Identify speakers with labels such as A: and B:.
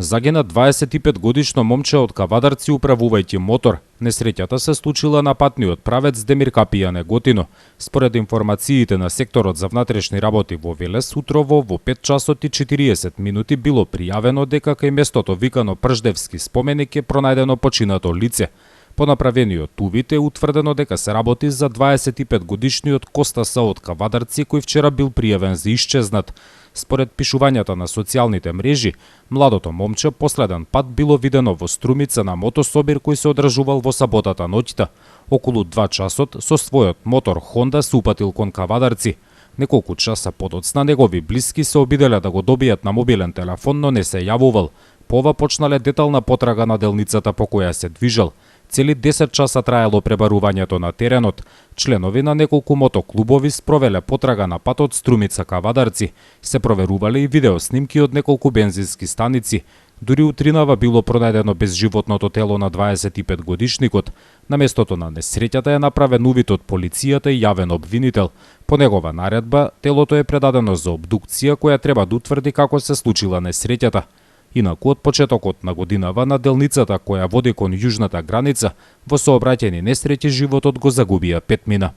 A: Загина 25-годишно момче од Кавадарци управувајќи мотор. Несреќата се случила на патниот правец Демир Капија Неготино. Според информациите на секторот за внатрешни работи во Велес, утрово во 5 часот и 40 минути било пријавено дека кај местото викано Прждевски споменик е пронајдено починато лице. По направениот увид е утврдено дека се работи за 25-годишниот Костаса од Кавадарци, кој вчера бил пријавен за исчезнат. Според пишувањата на социјалните мрежи, младото момче последен пат било видено во Струмица на мотособир кој се одржувал во саботата ноќта. Околу 2 часот со својот мотор Хонда се упатил кон Кавадарци. Неколку часа подоцна негови блиски се обиделе да го добијат на мобилен телефон, но не се јавувал. По ова почнале детална потрага на делницата по која се движел. Цели 10 часа траело пребарувањето на теренот. Членови на неколку мотоклубови спровеле потрага на патот Струмица Кавадарци. Се проверувале и видеоснимки од неколку бензински станици. Дури утринава било пронајдено безживотното тело на 25-годишникот. На местото на несреќата е направен увид од полицијата и јавен обвинител. По негова наредба, телото е предадено за обдукција која треба да утврди како се случила несреќата. Инаку од почетокот на годинава на делницата која води кон јужната граница, во сообраќајни несреќи животот го загубија 5 мина.